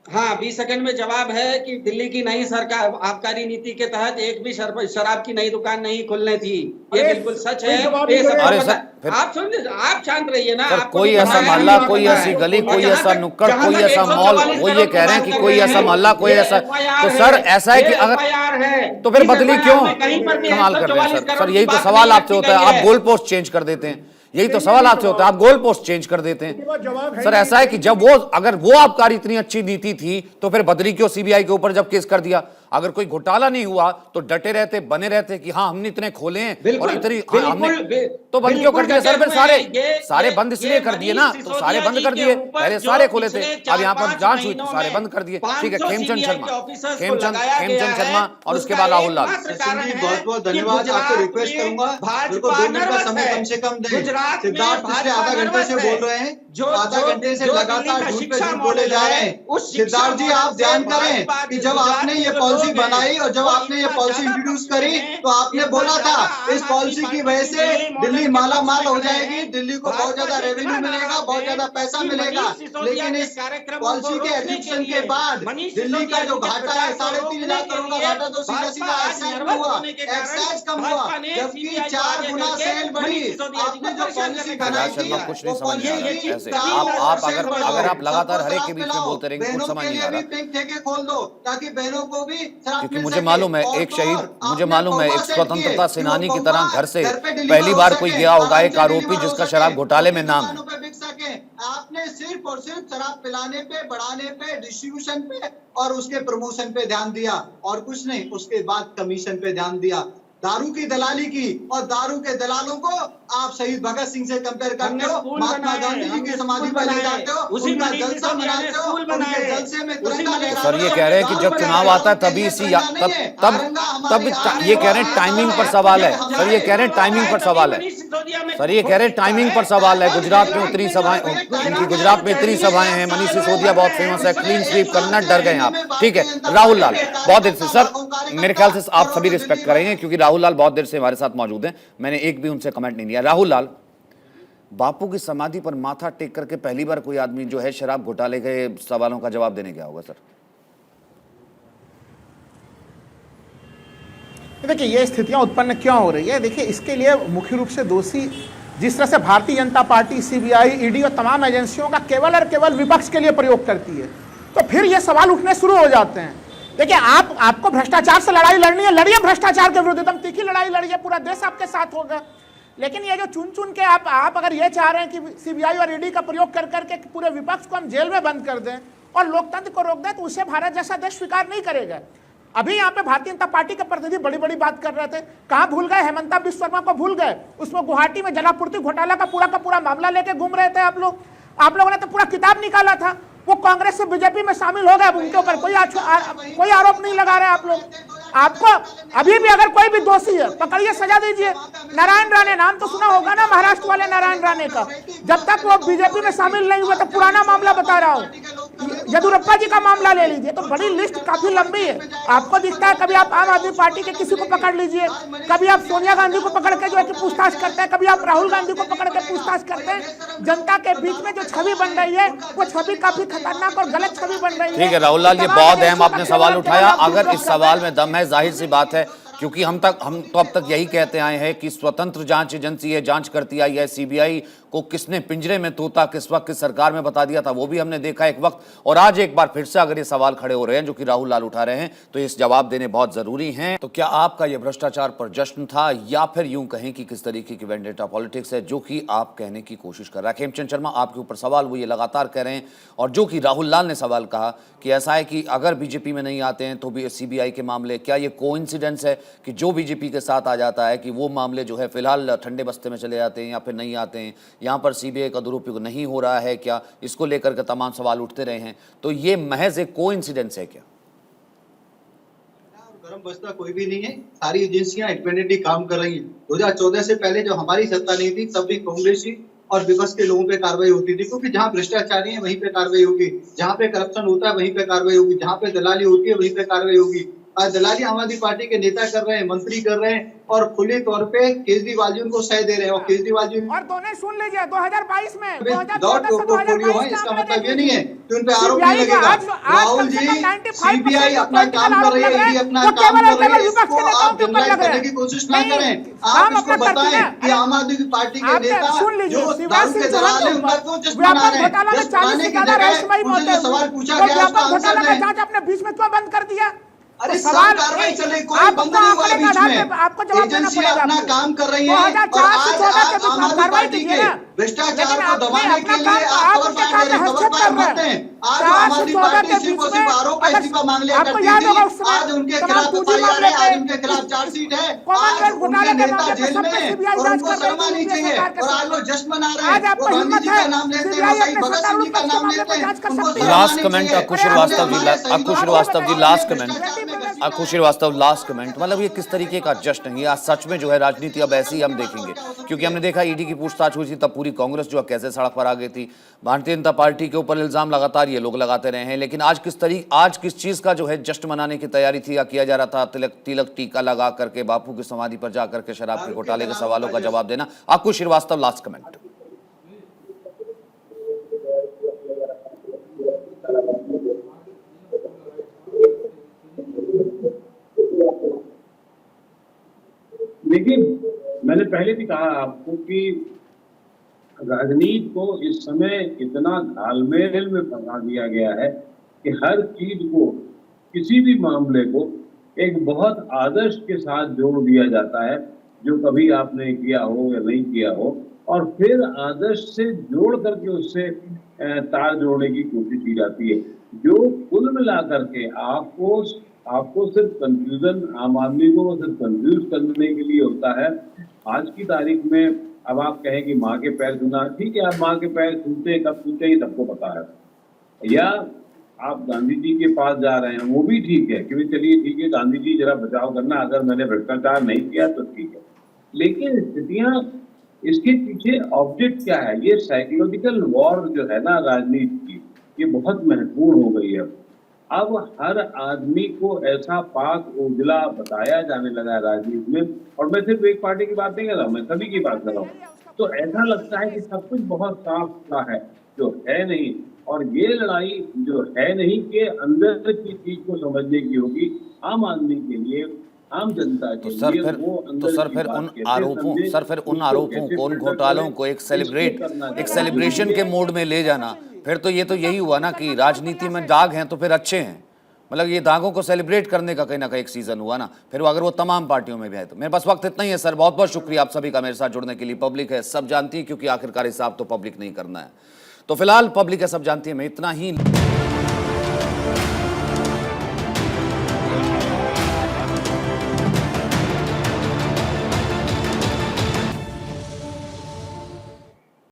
हाँ, 20 सेकंड में जवाब है कि दिल्ली की नई सरकार आबकारी नीति के तहत एक भी शराब की नई दुकान नहीं खुलने थी। ये बिल्कुल सच है। अरे सर, आप सुनिए, आप शांत रहिए ना। सर, आपको कोई तो ऐसा पता है, मोहल्ला, आपको कोई पता ऐसी है। गली, और कोई जहाँ ऐसा तक- नुक्कड़, जहाँ कोई तक ऐसा मॉल, 144 वो ये करोड़ कह रहे हैं की कि बात कोई कर ऐसा रहे हैं। मोहल्ला, कोई ये ऐसा, FIR तो है, सर ऐसा है कि ये अगर FIR है। तो फिर इस बदली FIR क्यों? में कहीं पर भी कमाल कर रहे हैं 144 सर। करोड़ सर यही की तो बात सवाल नहीं आपसे होता है, की आप गई है। गोल पोस्ट चेंज कर देते हैं। यही तो सवाल आपसे होता है, आप गोल पोस्ट चेंज कर देते हैं। सर ऐसा है कि जब वो, अगर वो आबकारी इतनी अच्छी नीति थी तो फिर बदली क्यों सीबीआई के ऊपर जब केस कर दिया? अगर कोई घोटाला नहीं हुआ तो डटे रहते, बने रहते कि हाँ हमने इतने खोले हैं और इतनी हमने तो बंद क्यों कर दिया सर? फिर सारे बंद इसलिए कर दिए ना, तो सारे बंद कर दिए, पहले सारे खोले थे, अब यहाँ पर जांच हुई तो सारे बंद कर दिए। ठीक है, खेमचंद शर्मा और उसके बाद राहुल लाल। बहुत बहुत धन्यवाद। आपको रिक्वेस्ट करूंगा, मेरे को 2 मिनट का समय कम से कम दें। सिद्धार्थ पिछले आधा घंटे से बोल रहे हैं, आधा घंटे से लगातार झूठ पे झूठ बोले जा रहे हैं। सिद्धार्थ जी, आप ध्यान करें कि जब आपने ये पॉलिसी बनाई और जब आपने ये पॉलिसी इंट्रोड्यूस करी तो आपने बोला था इस पॉलिसी की वजह से दिल्ली माला माल हो जाएगी, दिल्ली को बहुत ज्यादा रेवेन्यू मिलेगा, बहुत ज्यादा पैसा मिलेगा। लेकिन इस पॉलिसी के एग्जीक्यूशन के बाद दिल्ली का जो घाटा है 3.5 करोड़ का घाटा तो सीधा सीधा एक्साइज में हुआ, एक्साइज कम हुआ, जबकि 4 गुना सेल बढ़ी। आपने जो पॉलिसी बनाई थी कुछ नहीं वो समझ में आ रहा है पॉलिसी ऐसे। आप अगर आप लगातार हर एक के बीच में बोलते रहेंगे, कुछ समझ नहीं आ रहा। पिंक ठेके खोल दो ताकि बहनों को भी शराब क्योंकि मिल मुझे सके। मालूम है और एक तो शहीद, और मुझे आपने मालूम है पौवा एक सेट स्वतंत्रता किए, सेनानी की कि वो तरह पौवा घर से घर पे डिलीवर पहली हो बार सके, कोई गया होगा, आराम एक से आरोपी डिलीवर हो जिसका सके, शराब घोटाले में छोटी नाम है। दुकानों पे बिक सके। आपने सिर्फ और सिर्फ शराब पिलाने पे, बढ़ाने पे, डिस्ट्रीब्यूशन पे और उसके प्रमोशन पे ध्यान दिया और कुछ नहीं। उसके बाद कमीशन पे ध्यान दिया, दारू की दलाली की, और दारू के दलालों को आप शहीद भगत सिंह से कंपेयर करते हो, महात्मा गांधी जी की समाधि पे ले जाते हो, उनका जलसा मनाते हो, उनके जलसे में तिरंगा तो लहराते सर ये हो। कह रहे हैं कि दारू जब के चुनाव आता है के तभी लिए इसी तिरंगा नहीं है, तिरंगा हमारी आने ये कह रहे हैं वाली टाइमिंग पर है। सवाल है ये सर, ये कह रहे हैं टाइमिंग पर सवाल है सर, ये कह रहे हैं टाइमिंग पर सवाल है। गुजरात में उतनी सभाएं, उनकी गुजरात में इतनी सभाएं हैं, मनीष सिसोदिया बहुत फेमस है, क्लीन स्वीप करना डर गए आप। ठीक है राहुल लाल, बहुत देर से सर, मेरे ख्याल से आप सभी रिस्पेक्ट करेंगे क्योंकि राहुल लाल बहुत देर से हमारे साथ मौजूद हैं, मैंने एक भी उनसे कमेंट नहीं दिया। राहुल लाल, बापू की समाधि पर माथा टेक करके पहली बार कोई आदमी जो है शराब घोटाले के सवालों का जवाब देने गया होगा सर। देखिए ये स्थितियां उत्पन्न क्यों हो रही है, देखिए इसके लिए मुख्य रूप से दोषी जिस तरह से Bharatiya Janata party, CBI, ED और तमाम एजेंसियों का केवल और केवल विपक्ष के लिए प्रयोग करती है, तो फिर ये सवाल उठने शुरू हो जाते हैं। देखिए आपको भ्रष्टाचार से लड़ाई लड़नी है, लड़िए भ्रष्टाचार के विरुद्ध, एकदम तीखी लड़ाई लड़िए, पूरा देश आपके साथ होगा। लेकिन ये जो चुन चुन के आप अगर ये चाह रहे हैं कि सीबीआई और ईडी का प्रयोग कर करके पूरे विपक्ष को हम जेल में बंद कर दें और लोकतंत्र को रोक दें, तो उसे भारत जैसा देश स्वीकार नहीं करेगा। अभी यहाँ पे भारतीय जनता पार्टी के प्रतिनिधि बड़ी बड़ी बात कर रहे थे, कहाँ भूल गए, हेमंता बिस्व शर्मा को भूल गए। उसमें गुवाहाटी में जलापूर्ति घोटाला का पूरा मामला लेके घूम रहे थे आप लोगों ने तो पूरा किताब निकाला था। वो कांग्रेस से बीजेपी में शामिल हो गए, अब उनके ऊपर कोई आरोप नहीं लगा रहे आप लोग। आपको अभी भी अगर कोई भी दोषी है पकड़िए, सजा दीजिए। नारायण राणे, नाम तो सुना होगा ना, महाराष्ट्र वाले नारायण राणे का, जब तक वो बीजेपी में शामिल नहीं हुए, तो पुराना मामला बता रहा हूँ। येदियुरप्पा जी का मामला ले लीजिए, तो बड़ी लिस्ट काफी लंबी है। आपको दिखता है कभी आप आम आदमी पार्टी के किसी को पकड़ लीजिए, कभी आप सोनिया गांधी को पकड़ के जो है कि पूछताछ करते हैं, कभी आप राहुल गांधी को पकड़ के पूछताछ करते हैं। जनता के बीच में जो छवि बन रही है वो छवि काफी खतरनाक और गलत छवि बन रही है। ठीक है राहुल लाल, ये बहुत अहम आपने सवाल उठाया। अगर इस सवाल में दम है, जाहिर सी बात है, क्योंकि हम तो अब तक यही कहते आए हैं कि स्वतंत्र जांच एजेंसी है, जांच करती आई है। सीबीआई को किसने पिंजरे में तोता किस वक्त किस सरकार में बता दिया था वो भी हमने देखा एक वक्त, और आज एक बार फिर से अगर ये सवाल खड़े हो रहे हैं जो कि राहुल लाल उठा रहे हैं, तो इस जवाब देने बहुत जरूरी हैं। तो क्या आपका ये भ्रष्टाचार पर जश्न था, या फिर यूं कहें कि किस तरीके की वेंडेटा पॉलिटिक्स है जो कि आप कहने की कोशिश कर रहा है। खेमचंद शर्मा आपके ऊपर सवाल वो ये लगातार कह रहे हैं, और जो कि राहुल लाल ने सवाल कहा कि ऐसा है कि अगर बीजेपी में नहीं आते हैं तो भी सीबीआई के मामले, क्या ये कोइंसिडेंस है कि जो बीजेपी के साथ आ जाता है कि वो मामले जो है फिलहाल ठंडे बस्ते में चले जाते हैं या फिर नहीं आते हैं, यहाँ पर सीबीआई का दुरुपयोग नहीं हो रहा है क्या, इसको लेकर के तमाम सवाल उठते रहे हैं, तो ये महज एक कोइंसिडेंस है क्या? गरम बस्ता कोई भी नहीं है, सारी एजेंसियां इंडिपेंडेंटली काम कर रही हैं। 2014 से पहले जो हमारी सत्ता नहीं थी तब भी कांग्रेसी और विपक्ष के लोगों पे कार्रवाई होती थी, क्योंकि जहां भ्रष्टाचारी है वहीं पे कार्रवाई होगी, जहां पे करप्शन होता है वहीं पे कार्रवाई होगी, जहां पे दलाली होती है वहीं पे कार्रवाई होगी। आज दलाली आम आदमी पार्टी के नेता कर रहे हैं, मंत्री कर रहे हैं, और खुले तौर पे केजरीवाल जी उनको सह दे रहे हैं। और केजरीवाल जी और दोनों सुन लीजिए, 2022 में 2014 से 2022 इसका मतलब ये नहीं है कि उन पे आरोप नहीं लगेगा। राहुल जी, सीबीआई अपना काम कर रही है, ईडी अपना काम कर रही है, इसको आप जनरलाइज करने की कोशिश ना करें। आप इसको बताएं कि आम आदमी पार्टी के नेता जो दारू के दलाल है उनका क्यों जश्न मना रहे हैं। जश्न मनाने की जगह उनसे सवाल पूछा गया, उसका आंसर दें। आपने बीच में क्यों बंद कर दिया? अरे सब कार्रवाई चले, कोई बंद नहीं हुआ बीच में, एजेंसियां अपना काम कर रही हैं। और आज आप आम आदमी पार्टी के भ्रष्टाचार को दबाने के लिए आप कवर फायर दे रहे हैं, कवर फायर मत दें। आज आम आदमी पार्टी सिर्फ और सिर्फ आरोप इस्तीफा मांगने करती थी, आज उनके खिलाफ FIR है, आज उनके खिलाफ चार्जशीट है, आज उनके नेता जेल में है और उनको शर्मा नहीं चाहिए। और आज लोग जश्न मना रहे हैं, वो गांधी जी का नाम लेते हैं, वो शहीद भगत सिंह जी का नाम लेते हैं, उनको last comment Akku Srivastava ji, last comment Akku Srivastava, last comment, मतलब ये किस तरीके का जश्न है? ये सच में जो है राजनीति अब ऐसी हम देखेंगे, क्योंकि हमने देखा ईडी की पूछताछ हुई थी तब पूरी कांग्रेस जो है कैसे सड़क पर आ गई थी। भारतीय जनता पार्टी के ऊपर इल्जाम लगातार ये लोग लगाते रहे हैं, लेकिन आज किस चीज का जो है जश्न मनाने की तैयारी थी या किया जा रहा था? तिलक टीका लगा करके बापू की समाधि पर जाकर के शराब के घोटाले के सवालों का जवाब देना। Akku Srivastava, last comment. देखिए, मैंने पहले भी कहा आपको कि राजनीति को इस समय इतना घालमेल में फंसा दिया गया है कि हर चीज को किसी भी मामले को एक बहुत आदर्श के साथ जोड़ दिया जाता है, जो कभी आपने किया हो या नहीं किया हो, और फिर आदर्श से जोड़ करके उससे तार जोड़ने की कोशिश की जाती है, जो कुल मिला करके आपको सिर्फ कंफ्यूजन, आम आदमी को सिर्फ कंफ्यूज करने के लिए होता है। आज की तारीख में अब आप कहें कि माँ के पैर छूना, ठीक है, आप माँ के पैर छूते हैं, कब छूते हैं सबको पता है, या आप गांधी जी के पास जा रहे हैं, वो भी ठीक है कि चलिए ठीक है गांधी जी जरा बचाव करना, अगर मैंने भ्रष्टाचार नहीं किया तो ठीक है। लेकिन स्थितियां, इसके पीछे ऑब्जेक्ट क्या है? ये साइकोलॉजिकल वॉर जो है ना राजनीति की, ये बहुत महत्वपूर्ण हो गई है। अब हर आदमी को ऐसा पाक उजला बताया जाने लगा है राजनीति में, और मैं सिर्फ एक पार्टी की बात नहीं कर रहा हूँ, मैं सभी की बात कर रहा हूँ। तो ऐसा लगता है कि सब कुछ बहुत साफ सुथरा है, जो है नहीं। और ये लड़ाई जो है नहीं के अंदर की चीज को समझने की होगी आम आदमी के लिए, आम जनता के लिए। फिर उन आरोपों को, उन घोटालों को एक सेलिब्रेशन के मोड में ले जाना, फिर तो यही हुआ ना कि राजनीति में दाग हैं तो फिर अच्छे हैं, मतलब ये दागों को सेलिब्रेट करने का कहीं ना कहीं एक सीजन हुआ ना, फिर अगर वो तमाम पार्टियों में भी है। तो मेरे पास वक्त इतना ही है सर, बहुत बहुत शुक्रिया आप सभी का मेरे साथ जुड़ने के लिए। पब्लिक है सब जानती है, क्योंकि आखिरकार हिसाब तो पब्लिक नहीं करना है। तो फिलहाल पब्लिक है सब जानती है मैं इतना ही